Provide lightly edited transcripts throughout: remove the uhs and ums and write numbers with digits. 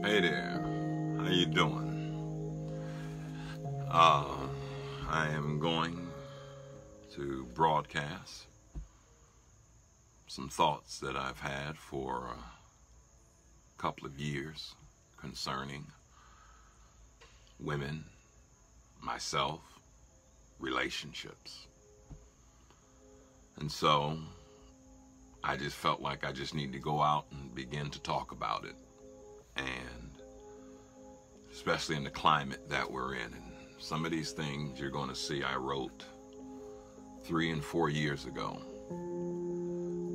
Hey there, how you doing? I am going to broadcast some thoughts that I've had for a couple of years concerning women, myself, relationships. And so I just felt like I just need to go out and begin to talk about it. And especially in the climate that we're in. And some of these things you're going to see I wrote 3 and 4 years ago.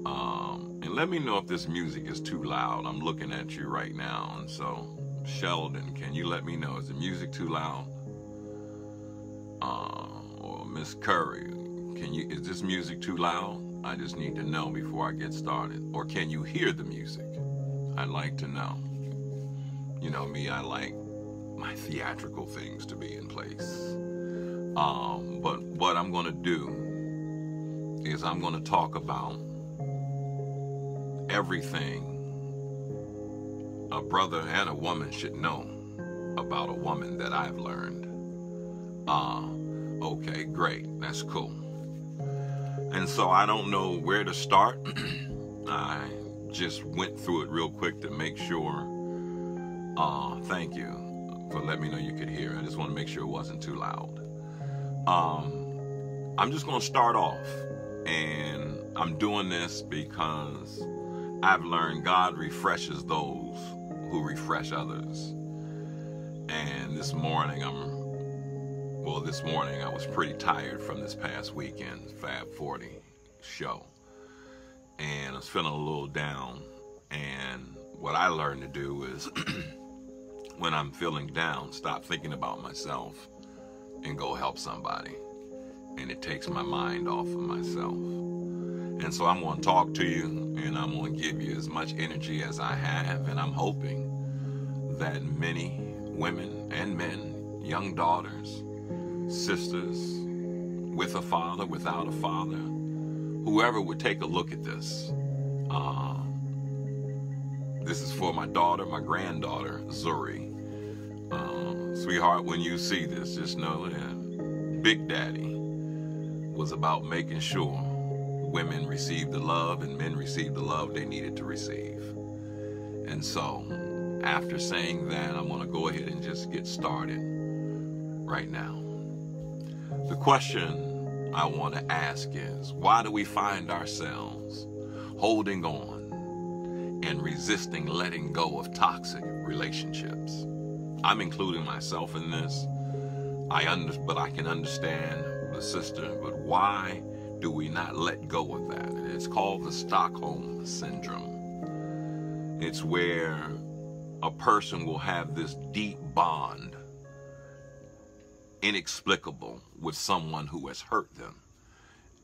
And let me know if this music is too loud. I'm looking at you right now. And so, Sheldon, can you let me know? Is the music too loud? Or Miss Curry, is this music too loud? I just need to know before I get started. Or can you hear the music? I'd like to know. You know me, I like my theatrical things to be in place. But what I'm going to do is I'm going to talk about everything a brother and a woman should know about a woman that I've learned. Okay, great. That's cool. And so I don't know where to start. I just went through it real quick to make sure. Thank you for letting me know you could hear. I just want to make sure it wasn't too loud. I'm just going to start off, and I'm doing this because I've learned God refreshes those who refresh others. And this morning I was pretty tired from this past weekend Fab 40 show, and I was feeling a little down. And what I learned to do is when I'm feeling down, stop thinking about myself and go help somebody. And it takes my mind off of myself. And so I'm going to talk to you, and I'm going to give you as much energy as I have. And I'm hoping that many women and men, young daughters, sisters, with a father, without a father, whoever would take a look at this. This is for my daughter, my granddaughter, Zuri. Sweetheart, when you see this, just know that Big Daddy was about making sure women received the love and men received the love they needed to receive. And so, after saying that, I'm going to go ahead and just get started right now. The question I want to ask is, why do we find ourselves holding on and resisting letting go of toxic relationships? I'm including myself in this. But I can understand the sister. But why do we not let go of that? And it's called the Stockholm Syndrome. It's where a person will have this deep bond, inexplicable, with someone who has hurt them,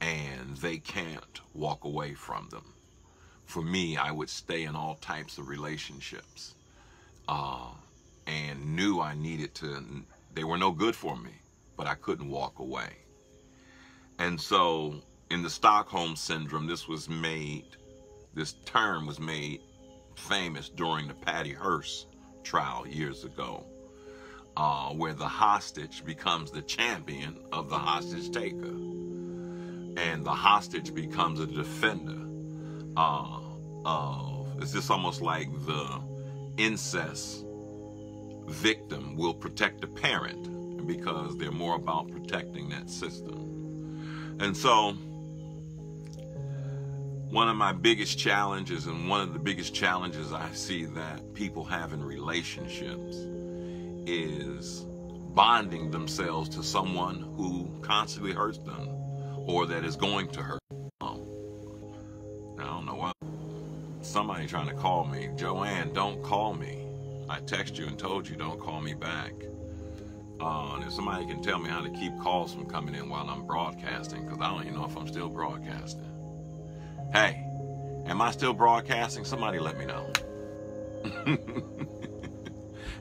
and they can't walk away from them. For me, I would stay in all types of relationships, and knew I needed to. They were no good for me, but I couldn't walk away. And so in the Stockholm Syndrome, this term was made famous during the Patty Hearst trial years ago, where the hostage becomes the champion of the hostage taker, and the hostage becomes a defender it's just almost like the incest victim will protect the parent because they're more about protecting that system. And so one of my biggest challenges, and one of the biggest challenges I see that people have in relationships, is bonding themselves to someone who constantly hurts them or that is going to hurt them. I don't know what. Somebody trying to call me. Joanne, don't call me. I text you and told you don't call me back. And if somebody can tell me how to keep calls from coming in while I'm broadcasting, because I don't even know if I'm still broadcasting. Hey, am I still broadcasting? Somebody let me know.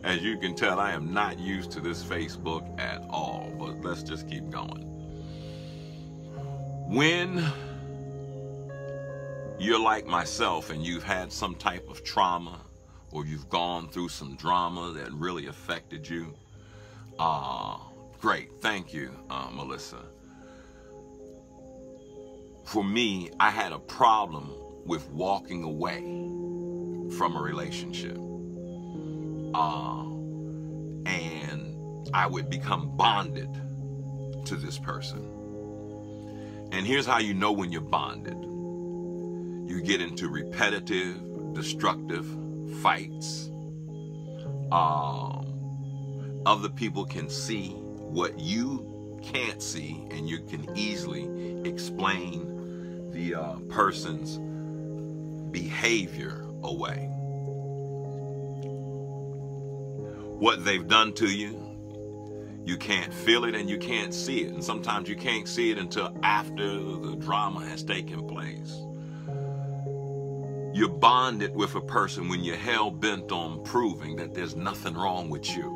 As you can tell, I am not used to this Facebook at all, but let's just keep going. When you're like myself and you've had some type of trauma or you've gone through some drama that really affected you, great. Thank you, Melissa. For me, I had a problem with walking away from a relationship. And I would become bonded to this person. And here's how you know when you're bonded. You get into repetitive, destructive fights. Other people can see what you can't see, and you can easily explain the person's behavior away. What they've done to you, you can't feel it and you can't see it. And sometimes you can't see it until after the drama has taken place. You're bonded with a person when you're hell-bent on proving that there's nothing wrong with you.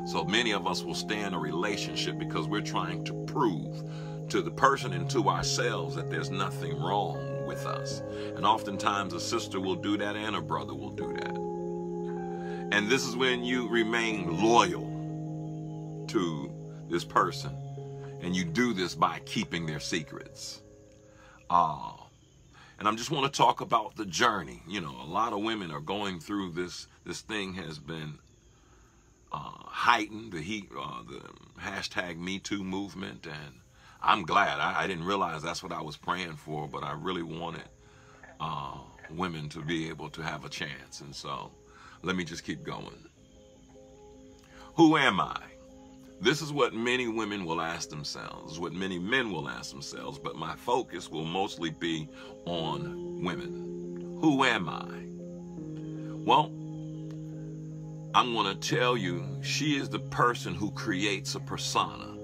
So many of us will stay in a relationship because we're trying to prove to the person and to ourselves that there's nothing wrong with us. And oftentimes a sister will do that and a brother will do that. And this is when you remain loyal to this person, and you do this by keeping their secrets. And I just want to talk about the journey. You know, a lot of women are going through this. This thing has been heightened, the hashtag Me Too movement, and I'm glad. I didn't realize that's what I was praying for, but I really wanted women to be able to have a chance. And so let me just keep going. Who am I? This is what many women will ask themselves, what many men will ask themselves, but my focus will mostly be on women. Who am I? Well, I'm going to tell you, she is the person who creates a persona.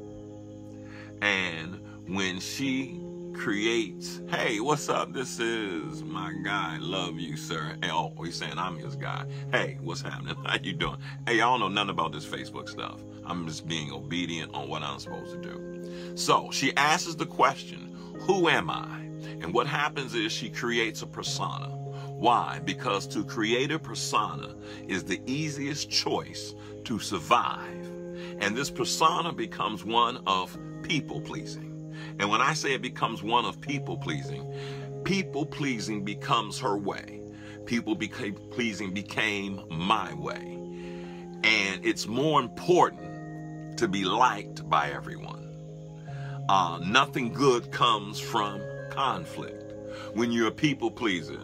And when she creates, hey, what's up? This is my guy. Love you, sir. Hey, oh, he's saying I'm his guy. Hey, what's happening? How you doing? Hey, I don't know nothing about this Facebook stuff. I'm just being obedient on what I'm supposed to do. So she asks the question, who am I? And what happens is she creates a persona. Why? Because to create a persona is the easiest choice to survive. And this persona becomes one of people-pleasing. And when I say it becomes one of people-pleasing becomes her way. People-pleasing became my way. And it's more important to be liked by everyone. Nothing good comes from conflict. When you're a people-pleaser,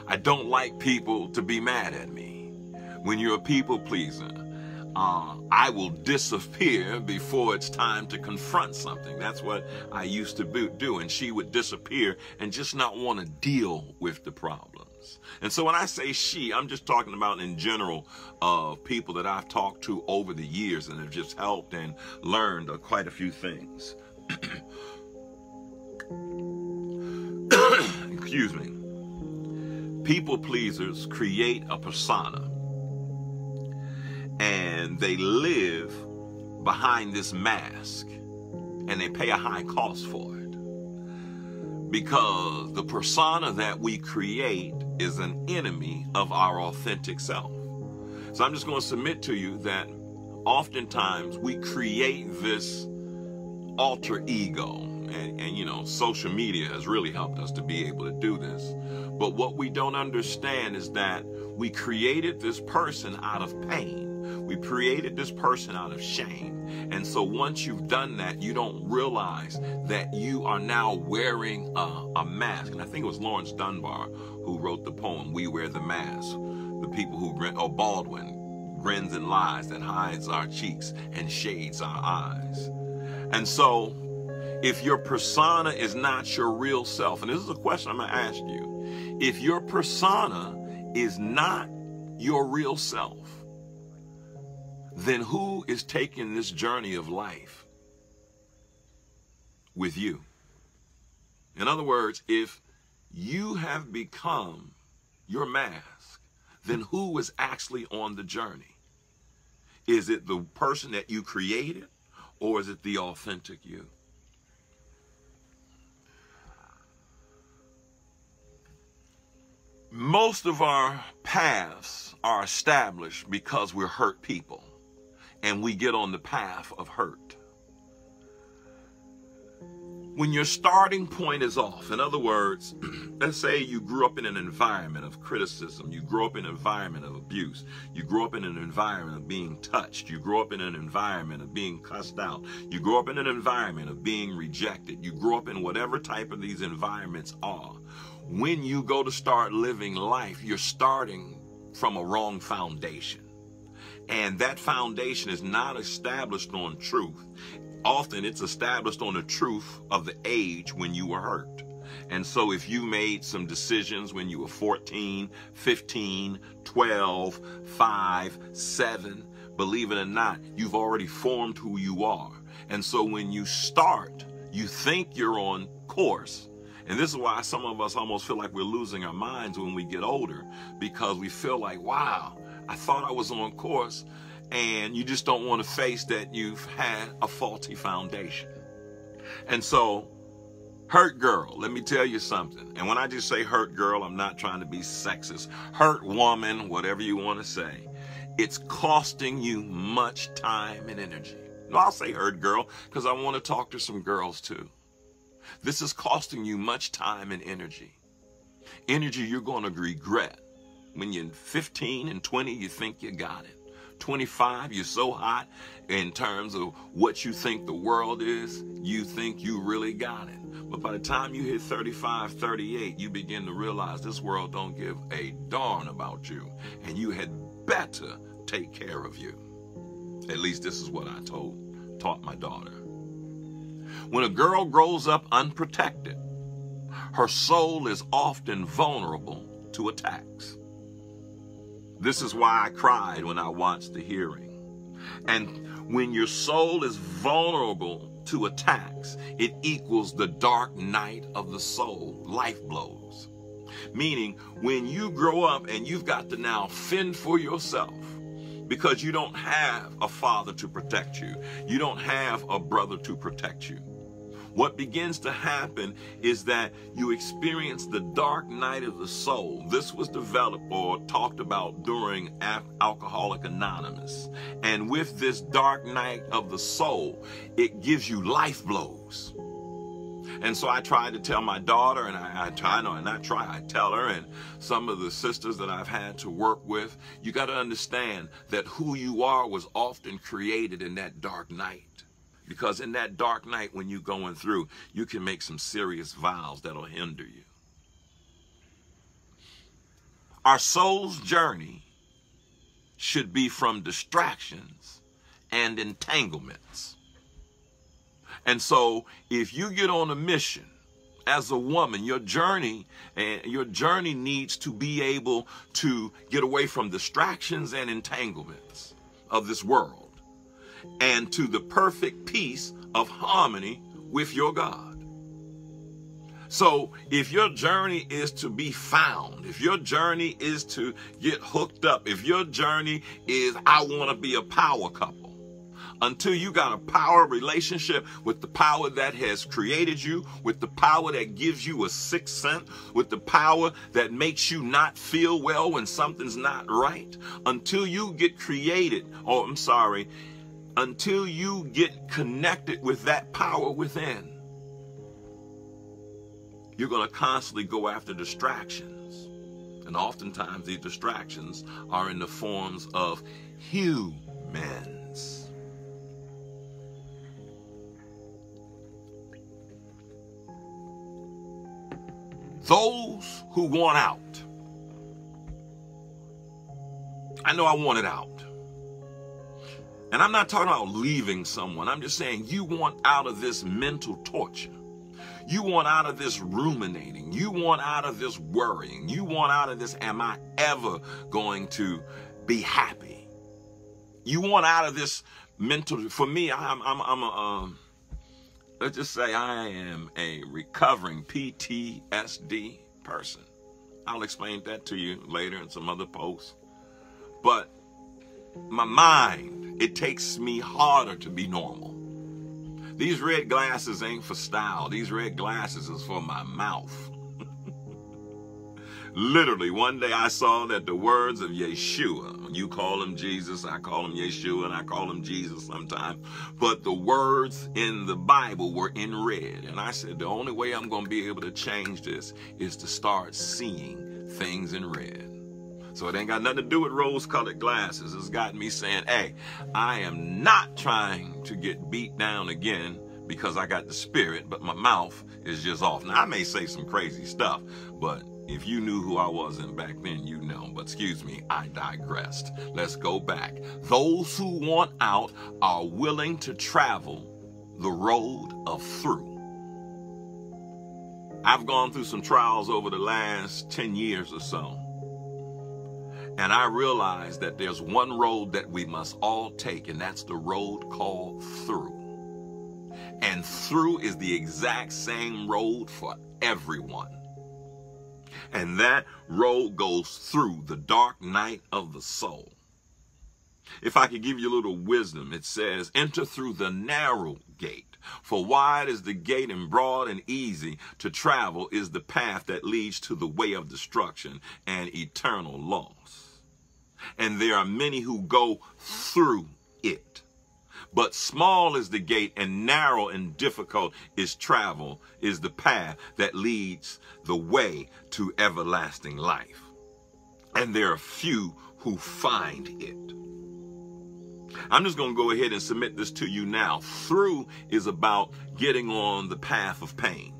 I don't like people to be mad at me. When you're a people-pleaser, I will disappear before it's time to confront something. That's what I used to do. And she would disappear and just not want to deal with the problems. And so when I say she, I'm just talking about in general people that I've talked to over the years and have just helped and learned quite a few things. Excuse me. People pleasers create a persona. And they live behind this mask, and they pay a high cost for it. Because the persona that we create is an enemy of our authentic self. So I'm just going to submit to you that oftentimes we create this alter ego. And you know, social media has really helped us to be able to do this. But what we don't understand is that we created this person out of pain. We created this person out of shame. And so once you've done that, you don't realize that you are now wearing a mask. And I think it was Lawrence Dunbar who wrote the poem, We Wear the Mask. The people who grin, or Baldwin, grins and lies that hides our cheeks and shades our eyes. And so if your persona is not your real self, and this is a question I'm going to ask you, if your persona is not your real self, then who is taking this journey of life with you? In other words, if you have become your mask, then who is actually on the journey? Is it the person that you created, or is it the authentic you? Most of our paths are established because we're hurt people and we get on the path of hurt. When your starting point is off, in other words, let's say you grew up in an environment of criticism, you grew up in an environment of abuse, you grew up in an environment of being touched, you grew up in an environment of being cussed out, you grew up in an environment of being rejected, you grew up in whatever type of these environments are. When you go to start living life, you're starting from a wrong foundation. And that foundation is not established on truth. Often it's established on the truth of the age when you were hurt. And so if you made some decisions when you were 14, 15, 12, 5, 7, believe it or not, you've already formed who you are. And so when you start, you think you're on course. And this is why some of us almost feel like we're losing our minds when we get older, because we feel like, wow, I thought I was on course. And you just don't want to face that you've had a faulty foundation. And so, hurt girl, let me tell you something. And when I just say hurt girl, I'm not trying to be sexist. Hurt woman, whatever you want to say. It's costing you much time and energy. No, I'll say hurt girl because I want to talk to some girls too. This is costing you much time and energy. Energy you're going to regret. When you're 15 and 20, you think you got it. 25, you're so hot in terms of what you think the world is, you think you really got it. But by the time you hit 35, 38, you begin to realize this world don't give a darn about you, and you had better take care of you. At least this is what I taught my daughter. When a girl grows up unprotected, her soul is often vulnerable to attacks. This is why I cried when I watched the hearing. And when your soul is vulnerable to attacks, it equals the dark night of the soul, life blows. Meaning, when you grow up and you've got to now fend for yourself because you don't have a father to protect you, you don't have a brother to protect you. What begins to happen is that you experience the dark night of the soul. This was developed or talked about during Alcoholics Anonymous. And with this dark night of the soul, it gives you life blows. And so I tried to tell my daughter, and I tell her and some of the sisters that I've had to work with, you got to understand that who you are was often created in that dark night. Because in that dark night when you're going through, you can make some serious vows that'll hinder you. Our soul's journey should be from distractions and entanglements. And so if you get on a mission as a woman, your journey needs to be able to get away from distractions and entanglements of this world and to the perfect peace of harmony with your God. So if your journey is to be found, if your journey is to get hooked up, if your journey is I want to be a power couple, until you got a power relationship with the power that has created you, with the power that gives you a sixth sense, with the power that makes you not feel well when something's not right, until you get until you get connected with that power within, you're going to constantly go after distractions. And oftentimes these distractions are in the forms of humans. Those who want out. I know I wanted out. And I'm not talking about leaving someone. I'm just saying you want out of this mental torture. You want out of this ruminating. You want out of this worrying. You want out of this, am I ever going to be happy? You want out of this mental, for me, let's just say I am a recovering PTSD person. I'll explain that to you later in some other posts. But my mind, it takes me harder to be normal. These red glasses ain't for style. These red glasses is for my mouth. Literally, one day I saw that the words of Yeshua, you call him Jesus, I call him Yeshua, and I call him Jesus sometimes, but the words in the Bible were in red. And I said, the only way I'm going to be able to change this is to start seeing things in red. So it ain't got nothing to do with rose-colored glasses. It's got me saying, hey, I am not trying to get beat down again because I got the spirit, but my mouth is just off. Now, I may say some crazy stuff, but if you knew who I was back then, you know. But excuse me, I digressed. Let's go back. Those who want out are willing to travel the road of through. I've gone through some trials over the last 10 years or so. And I realized that there's one road that we must all take, and that's the road called through. And through is the exact same road for everyone. And that road goes through the dark night of the soul. If I could give you a little wisdom, it says, enter through the narrow gate. For wide is the gate and broad and easy to travel is the path that leads to the way of destruction and eternal loss. And there are many who go through it. But small is the gate and narrow and difficult is travel, is the path that leads the way to everlasting life. And there are few who find it. I'm just going to go ahead and submit this to you now. Through is about getting on the path of pain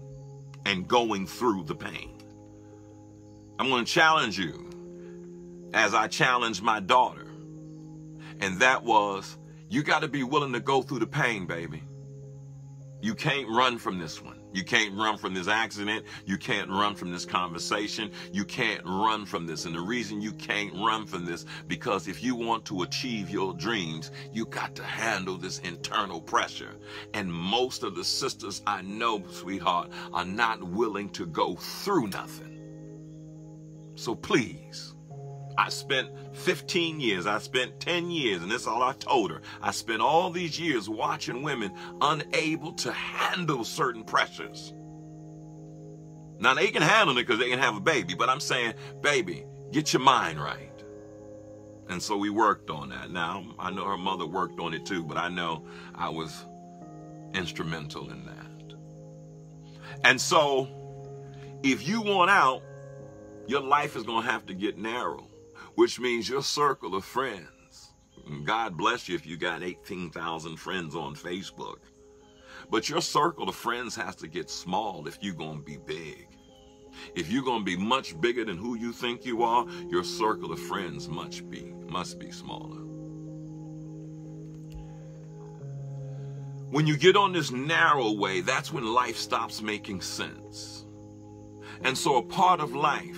and going through the pain. I'm going to challenge you as I challenged my daughter. And that was, you got to be willing to go through the pain, baby. You can't run from this one. You can't run from this accident. You can't run from this conversation. You can't run from this. And the reason you can't run from this, because if you want to achieve your dreams, you got to handle this internal pressure. And most of the sisters I know, sweetheart, are not willing to go through nothing. So please. I spent 15 years, I spent 10 years, and that's all I told her. I spent all these years watching women unable to handle certain pressures. Now, they can handle it because they can have a baby, but I'm saying, baby, get your mind right. And so we worked on that. Now, I know her mother worked on it too, but I know I was instrumental in that. And so, if you want out, your life is going to have to get narrow. Which means your circle of friends, and God bless you if you got 18,000 friends on Facebook, but your circle of friends has to get small if you're going to be big. If you're going to be much bigger than who you think you are, your circle of friends must be smaller. When you get on this narrow way, that's when life stops making sense. And so a part of life,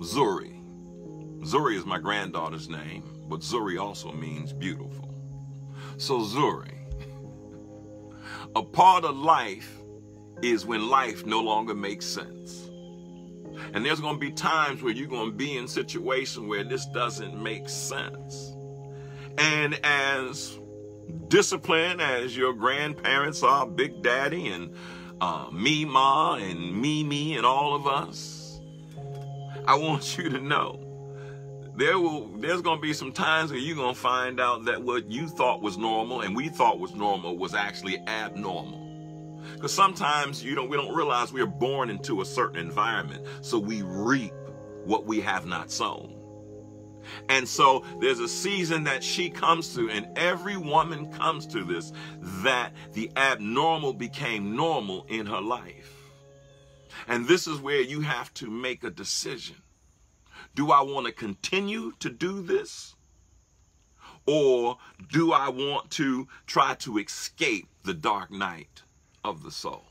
Zuri is my granddaughter's name, but Zuri also means beautiful. So Zuri, a part of life is when life no longer makes sense. And there's going to be times where you're going to be in situations where this doesn't make sense. And as disciplined as your grandparents are, Big Daddy and Mima and Mimi and all of us, I want you to know there's going to be some times where you're going to find out that what you thought was normal and we thought was normal was actually abnormal. Because sometimes, we don't realize we are born into a certain environment, so we reap what we have not sown. And so there's a season that she comes to, and every woman comes to this, that the abnormal became normal in her life. And this is where you have to make a decision. Do I want to continue to do this? Or do I want to try to escape the dark night of the soul?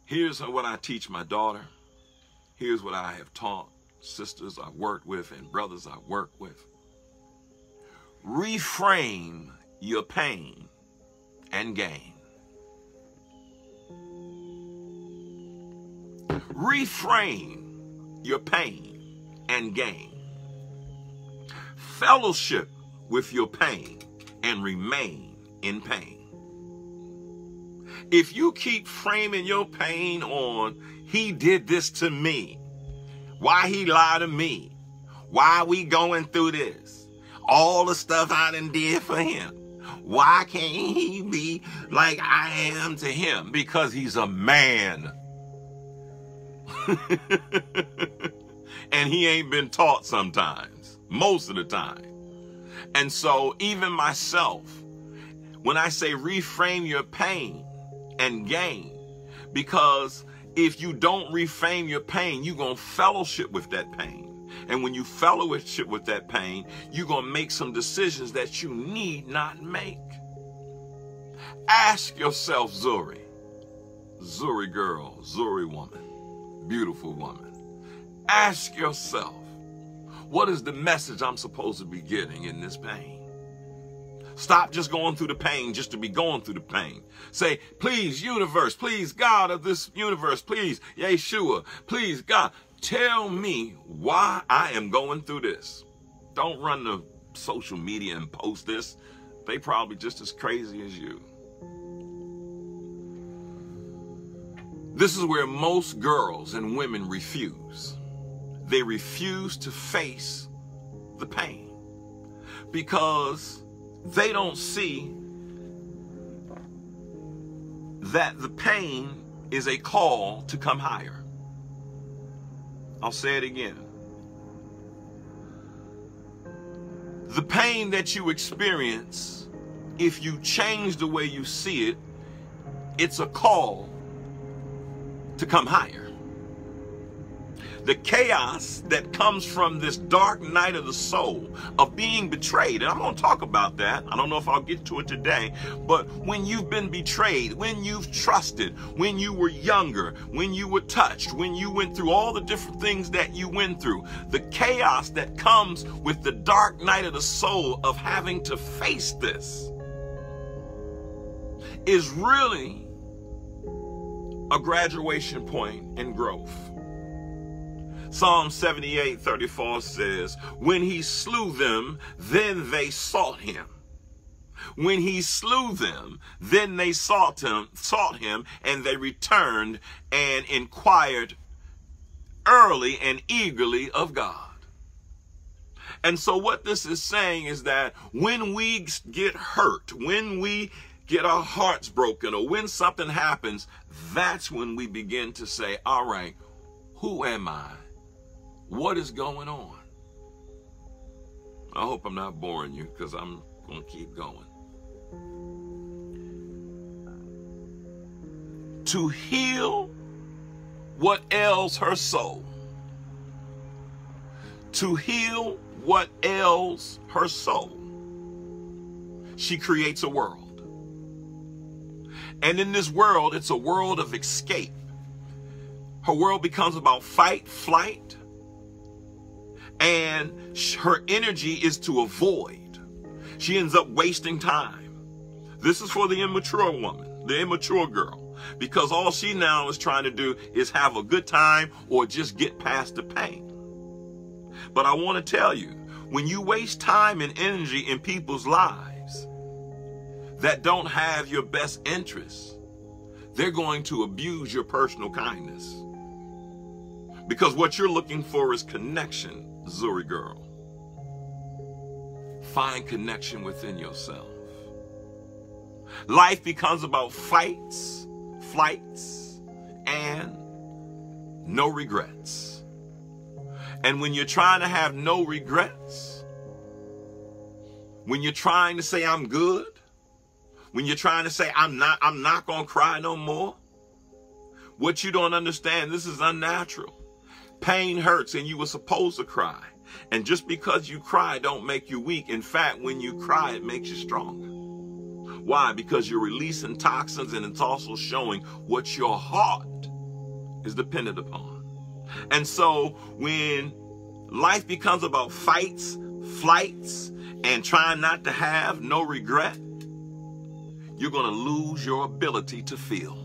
Here's what I teach my daughter. Here's what I have taught sisters I've worked with and brothers I've worked with. Reframe your pain and gain. Reframe your pain and gain. Fellowship with your pain and remain in pain. If you keep framing your pain on, he did this to me, why he lied to me, why we going through this, all the stuff I done did for him, why can't he be like I am to him? Because he's a man. And he ain't been taught sometimes, most of the time. And so even myself, when I say reframe your pain and gain, because if you don't reframe your pain, you're going to fellowship with that pain. And when you fellowship with that pain, you're going to make some decisions that you need not make. Ask yourself, Zuri girl, Zuri woman, beautiful woman. Ask yourself, what is the message I'm supposed to be getting in this pain? Stop just going through the pain just to be going through the pain. Say, please, universe, please, God of this universe, please, Yeshua, please, God, tell me why I am going through this. Don't run to social media and post this. They probably just as crazy as you. This is where most girls and women refuse. They refuse to face the pain because they don't see that the pain is a call to come higher. I'll say it again. The pain that you experience, if you change the way you see it, it's a call to come higher. The chaos that comes from this dark night of the soul of being betrayed, and I'm going to talk about that. I don't know if I'll get to it today, but when you've been betrayed, when you've trusted, when you were younger, when you were touched, when you went through all the different things that you went through, the chaos that comes with the dark night of the soul of having to face this is really a graduation point in growth. Psalm 78:34 says, when he slew them, then they sought him. When he slew them, then they sought him, and they returned and inquired early and eagerly of God. And so what this is saying is that when we get hurt, when we get our hearts broken, or when something happens, that's when we begin to say, all right, who am I? What is going on? I hope I'm not boring you, because I'm going to keep going. To heal what ails her soul. To heal what ails her soul. She creates a world. And in this world, it's a world of escape. Her world becomes about fight, flight, and her energy is to avoid. She ends up wasting time. This is for the immature woman, the immature girl, because all she now is trying to do is have a good time or just get past the pain. But I want to tell you, when you waste time and energy in people's lives that don't have your best interests, they're going to abuse your personal kindness. Because what you're looking for is connection, Zuri girl. Find connection within yourself. Life becomes about fights, flights, and no regrets. And when you're trying to have no regrets, when you're trying to say I'm good, when you're trying to say I'm not going to cry no more, what you don't understand, this is unnatural. Pain hurts, and you were supposed to cry. And just because you cry don't make you weak. In fact, when you cry, it makes you stronger. Why? Because you're releasing toxins, and it's also showing what your heart is dependent upon. And so when life becomes about fights, flights, and trying not to have no regret, you're going to lose your ability to feel.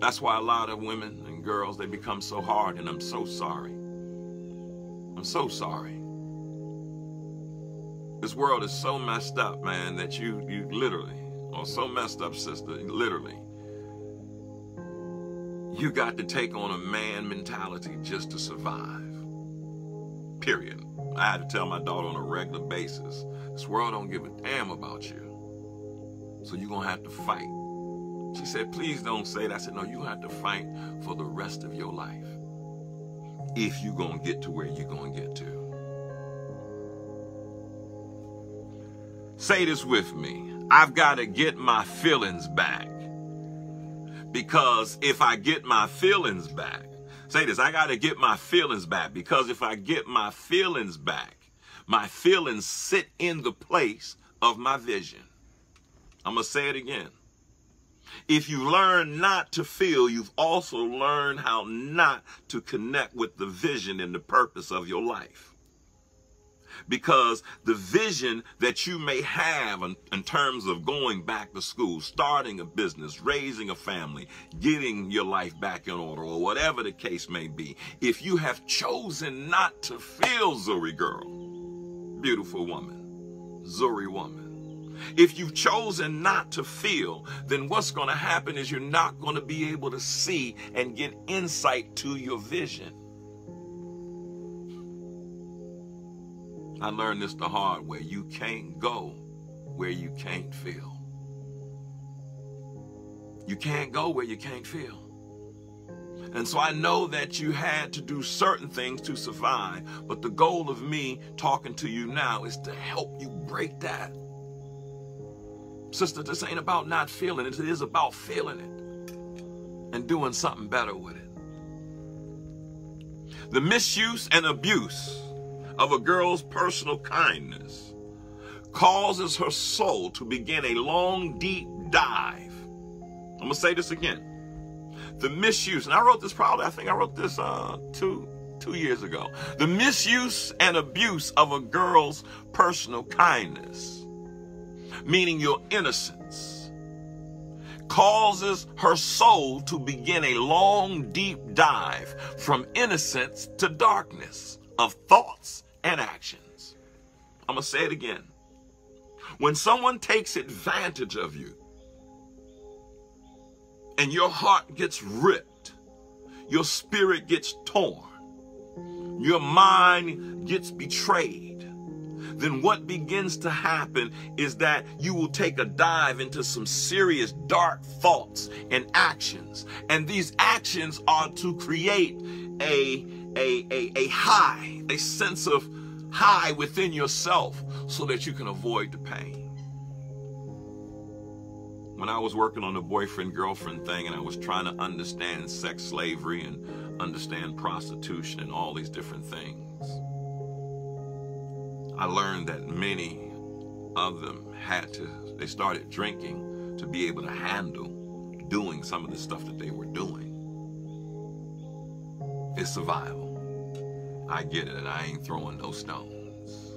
That's why a lot of women and girls, they become so hard, and I'm so sorry. I'm so sorry. This world is so messed up, man, that you literally or so messed up, sister, literally. You got to take on a man mentality just to survive. Period. I had to tell my daughter on a regular basis, this world don't give a damn about you. So you're going to have to fight. She said, please don't say that. I said, no, you have to fight for the rest of your life if you're going to get to where you're going to get to. Say this with me. I've got to get my feelings back. Because if I get my feelings back, say this, I got to get my feelings back. Because if I get my feelings back, my feelings sit in the place of my vision. I'm going to say it again. If you learn not to feel, you've also learned how not to connect with the vision and the purpose of your life. Because the vision that you may have in terms of going back to school, starting a business, raising a family, getting your life back in order, or whatever the case may be, if you have chosen not to feel, Zuri girl, beautiful woman, Zuri woman, if you've chosen not to feel, then what's going to happen is you're not going to be able to see and get insight to your vision. I learned this the hard way. You can't go where you can't feel. You can't go where you can't feel. And so I know that you had to do certain things to survive, but the goal of me talking to you now is to help you break that. Sister, this ain't about not feeling it. It is about feeling it and doing something better with it. The misuse and abuse of a girl's personal kindness causes her soul to begin a long, deep dive. I'm going to say this again. The misuse, and I wrote this I think I wrote this two years ago. The misuse and abuse of a girl's personal kindness, meaning your innocence, causes her soul to begin a long, deep dive from innocence to darkness of thoughts and actions. I'm going to say it again. When someone takes advantage of you and your heart gets ripped, your spirit gets torn, your mind gets betrayed, then what begins to happen is that you will take a dive into some serious dark thoughts and actions. And these actions are to create a high, a sense of high within yourself so that you can avoid the pain. When I was working on the boyfriend-girlfriend thing and I was trying to understand sex slavery and understand prostitution and all these different things, I learned that many of them they started drinking to be able to handle doing some of the stuff that they were doing. It's survival. I get it, and I ain't throwing no stones.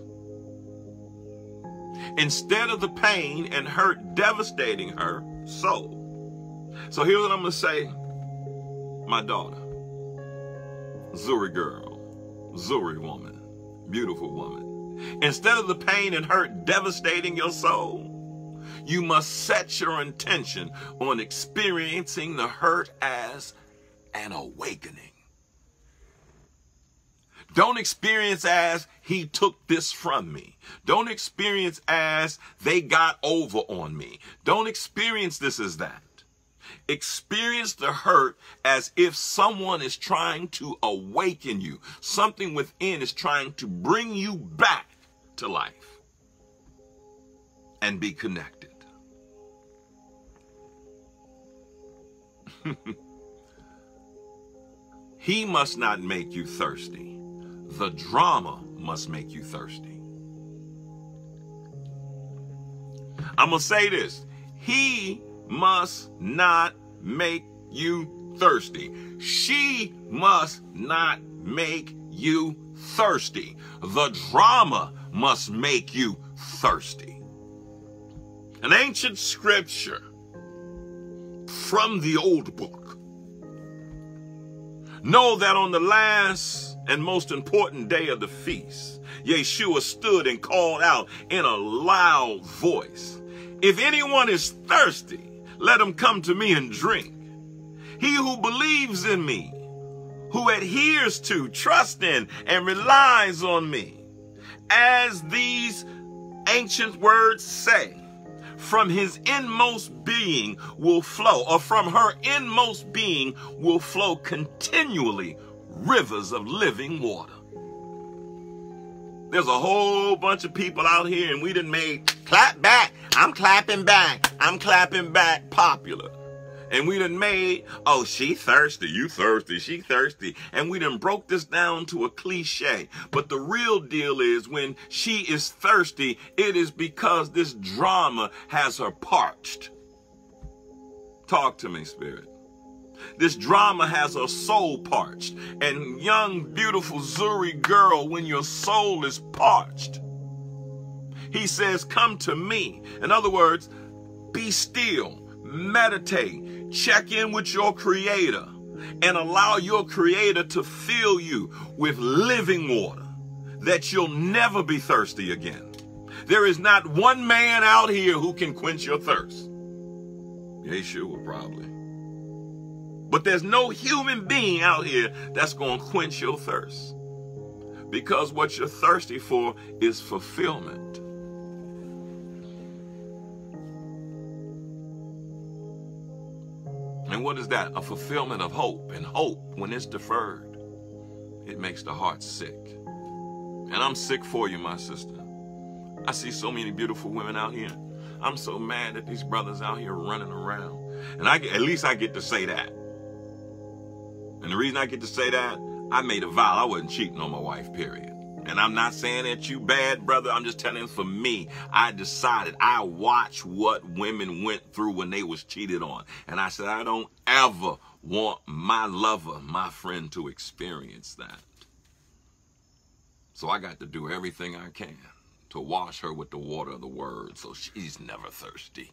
Instead of the pain and hurt devastating her soul. So here's what I'm going to say. My daughter, Zuri girl, Zuri woman, beautiful woman. Instead of the pain and hurt devastating your soul, you must set your intention on experiencing the hurt as an awakening. Don't experience as he took this from me. Don't experience as they got over on me. Don't experience this as that. Experience the hurt as if someone is trying to awaken you. Something within is trying to bring you back to life and be connected. He must not make you thirsty. The drama must make you thirsty. I'm going to say this. He must not make you thirsty. She must not make you thirsty. The drama must make you thirsty. An ancient scripture from the old book. Know that on the last and most important day of the feast, Yeshua stood and called out in a loud voice, If anyone is thirsty, let him come to me and drink. He who believes in me, who adheres to, trusts in, and relies on me, as these ancient words say, from his inmost being will flow, or from her inmost being will flow continually rivers of living water. There's a whole bunch of people out here, and we done made clap back, I'm clapping back, I'm clapping back popular. And we done made, oh, she thirsty, you thirsty, she thirsty. And we done broke this down to a cliche. But the real deal is when she is thirsty, it is because this drama has her parched. Talk to me, Spirit. This drama has her soul parched. And young, beautiful Zuri girl, when your soul is parched, he says, come to me. In other words, be still, meditate, check in with your Creator, and allow your Creator to fill you with living water, that you'll never be thirsty again. There is not one man out here who can quench your thirst. Yeshua probably. But there's no human being out here that's going to quench your thirst. Because what you're thirsty for is fulfillment. And what is that? A fulfillment of hope. And hope, when it's deferred, it makes the heart sick. And I'm sick for you, my sister. I see so many beautiful women out here. I'm so mad at these brothers out here running around. And at least I get to say that. And the reason I get to say that, I made a vow I wasn't cheating on my wife, period. And I'm not saying that you bad, brother. I'm just telling you, for me, I decided, I watched what women went through when they was cheated on. And I said, I don't ever want my lover, my friend, to experience that. So I got to do everything I can to wash her with the water of the word so she's never thirsty.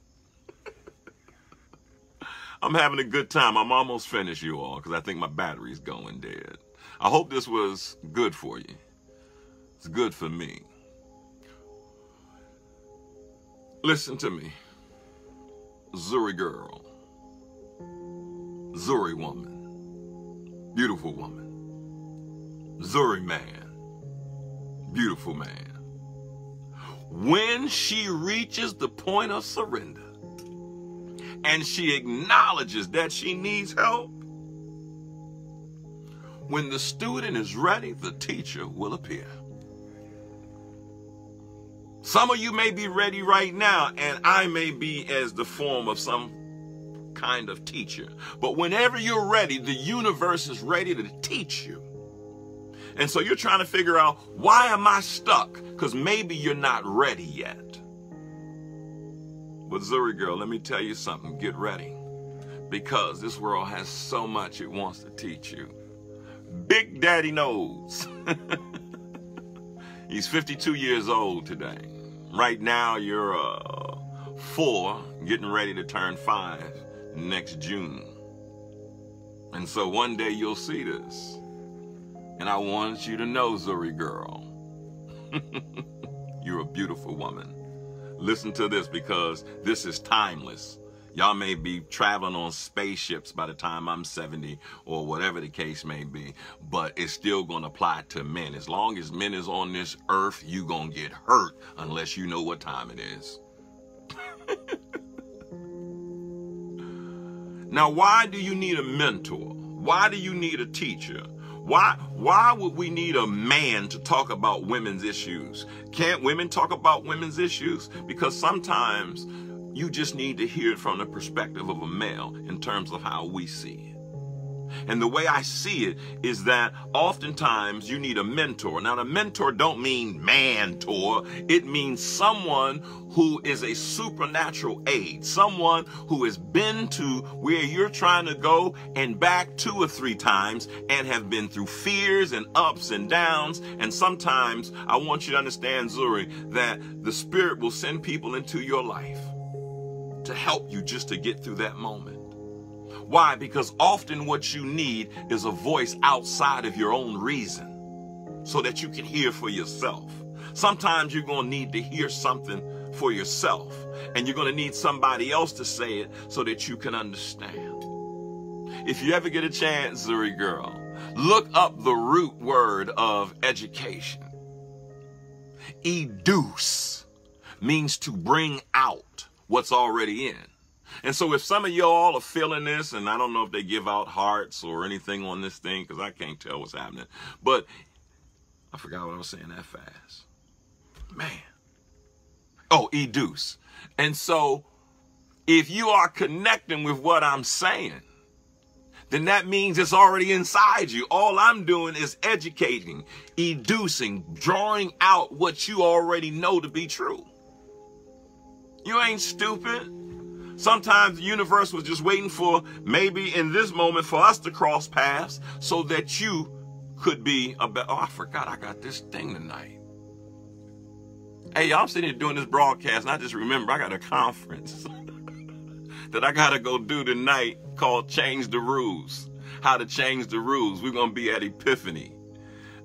I'm having a good time. I'm almost finished, you all, because I think my battery's going dead. I hope this was good for you. It's good for me. Listen to me. Zuri girl. Zuri woman. Beautiful woman. Zuri man. Beautiful man. When she reaches the point of surrender and she acknowledges that she needs help, when the student is ready, the teacher will appear. Some of you may be ready right now, and I may be as the form of some kind of teacher. But whenever you're ready, the universe is ready to teach you. And so you're trying to figure out, why am I stuck? Because maybe you're not ready yet. But Zuri girl, let me tell you something. Get ready. Because this world has so much it wants to teach you. Big Daddy knows. He's 52 years old today. Right now, you're 4, getting ready to turn 5 next June. And so one day you'll see this. And I want you to know, Zuri girl, you're a beautiful woman. Listen to this, because this is timeless. Y'all may be traveling on spaceships by the time I'm 70 or whatever the case may be, but it's still going to apply to men. As long as men is on this earth, you going to get hurt unless you know what time it is. Now, why do you need a mentor? Why do you need a teacher? Why would we need a man to talk about women's issues? Can't women talk about women's issues? Because sometimes you just need to hear it from the perspective of a male in terms of how we see it. And the way I see it is that oftentimes you need a mentor. Now, the mentor don't mean man-tor. It means someone who is a supernatural aid. Someone who has been to where you're trying to go and back 2 or 3 times and have been through fears and ups and downs. And sometimes I want you to understand, Zuri, that the Spirit will send people into your life to help you just to get through that moment. Why? Because often what you need is a voice outside of your own reason so that you can hear for yourself. Sometimes you're going to need to hear something for yourself. And you're going to need somebody else to say it so that you can understand. If you ever get a chance, Zuri girl, look up the root word of education. Educe means to bring out what's already in. And so if some of y'all are feeling this, and I don't know if they give out hearts or anything on this thing because I can't tell what's happening, but I forgot what I was saying that fast. Man. Oh, educe. And so if you are connecting with what I'm saying, then that means it's already inside you. All I'm doing is educating, educing, drawing out what you already know to be true. You ain't stupid. Sometimes the universe was just waiting for, maybe in this moment, for us to cross paths so that you could be a better. Oh, I forgot I got this thing tonight. Hey, I'm sitting here doing this broadcast, and I just remember I got a conference that I got to go do tonight called Change the Rules. How to change the rules. We're going to be at Epiphany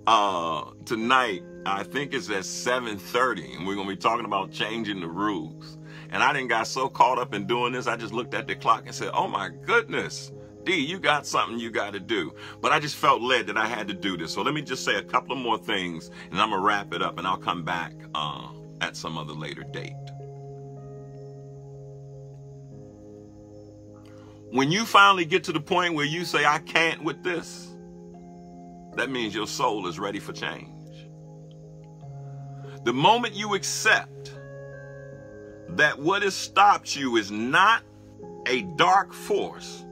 tonight. I think it's at 7:30, and we're going to be talking about changing the rules. And I didn't got so caught up in doing this, I just looked at the clock and said, oh my goodness, D, you got something you got to do. But I just felt led that I had to do this. So let me just say a couple of more things, and I'm going to wrap it up, and I'll come back at some other later date. When you finally get to the point where you say, I can't with this, that means your soul is ready for change. The moment you accept that what has stopped you is not a dark force,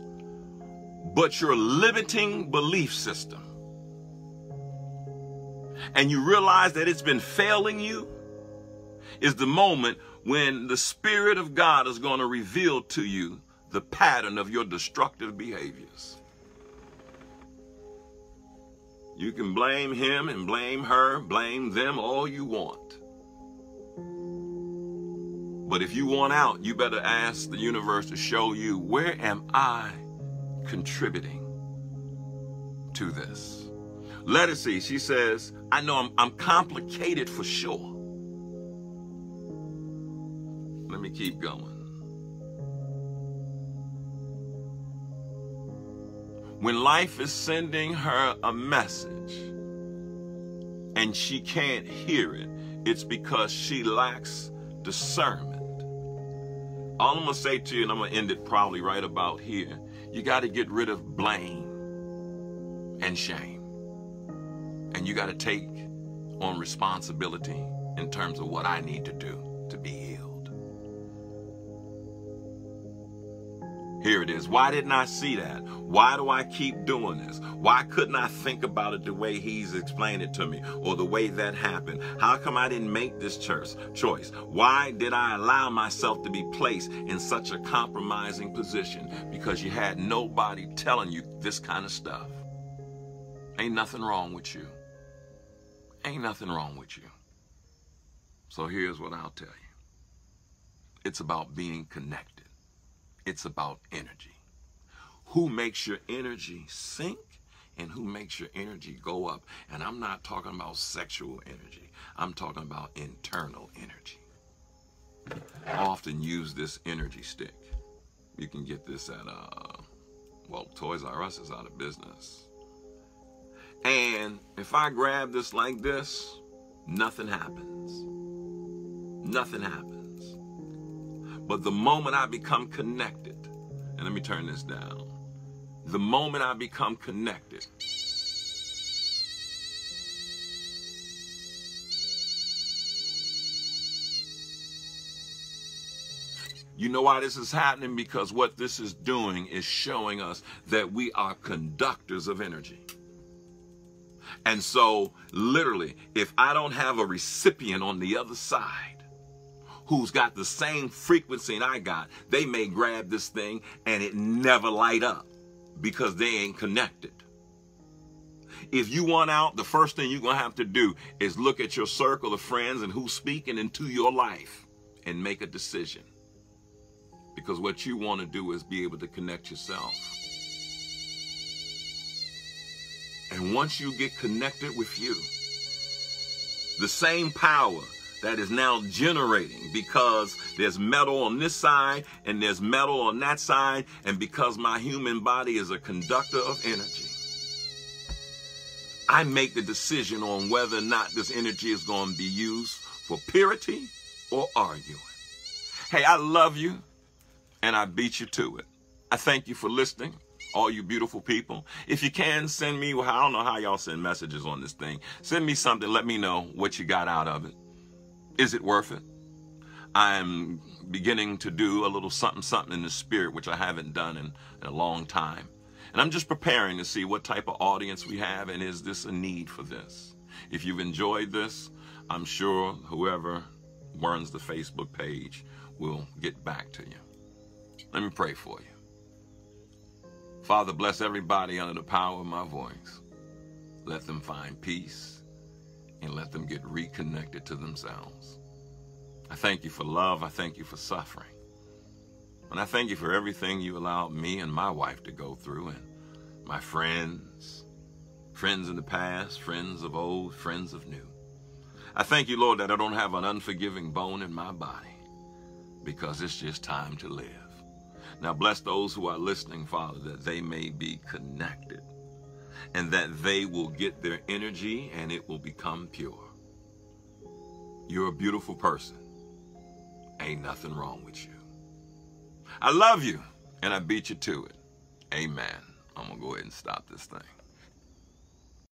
but your limiting belief system, and you realize that it's been failing you, is the moment when the Spirit of God is going to reveal to you the pattern of your destructive behaviors. You can blame him and blame her, blame them all you want. But if you want out, you better ask the universe to show you, where am I contributing to this? Lettucey, she says, I know I'm complicated for sure. Let me keep going. When life is sending her a message and she can't hear it, it's because she lacks discernment. All I'm going to say to you, and I'm going to end it probably right about here, you got to get rid of blame and shame. And you got to take on responsibility in terms of what I need to do to be healed. Here it is. Why didn't I see that? Why do I keep doing this? Why couldn't I think about it the way he's explained it to me, or the way that happened? How come I didn't make this choice? Why did I allow myself to be placed in such a compromising position? Because you had nobody telling you this kind of stuff. Ain't nothing wrong with you. Ain't nothing wrong with you. So here's what I'll tell you. It's about being connected. It's about energy. Who makes your energy sink and who makes your energy go up? And I'm not talking about sexual energy. I'm talking about internal energy. I often use this energy stick. You can get this at, well, Toys R Us is out of business. And if I grab this like this, nothing happens. Nothing happens. But the moment I become connected, and let me turn this down. The moment I become connected, you know why this is happening? Because what this is doing is showing us that we are conductors of energy. And so, literally, if I don't have a recipient on the other side who's got the same frequency I got, they may grab this thing and it never light up because they ain't connected. If you want out, the first thing you're going to have to do is look at your circle of friends and who's speaking into your life and make a decision. Because what you want to do is be able to connect yourself. And once you get connected with you, the same power that is now generating because there's metal on this side and there's metal on that side, and because my human body is a conductor of energy, I make the decision on whether or not this energy is going to be used for purity or arguing. Hey, I love you, and I beat you to it. I thank you for listening, all you beautiful people. If you can, send me, I don't know how y'all send messages on this thing. Send me something. Let me know what you got out of it. Is it worth it? I'm beginning to do a little something in the spirit, which I haven't done in a long time. And I'm just preparing to see what type of audience we have, and is this a need for this? If you've enjoyed this, I'm sure whoever runs the Facebook page will get back to you. Let me pray for you. Father, bless everybody under the power of my voice. Let them find peace and let them get reconnected to themselves. I thank you for love. I thank you for suffering. And I thank you for everything you allowed me and my wife to go through, and my friends in the past, friends of old, friends of new. I thank you, Lord, that I don't have an unforgiving bone in my body, because it's just time to live. Now bless those who are listening, Father, that they may be connected and that they will get their energy and it will become pure. You're a beautiful person. Ain't nothing wrong with you. I love you, and I beat you to it. Amen. I'm going to go ahead and stop this thing.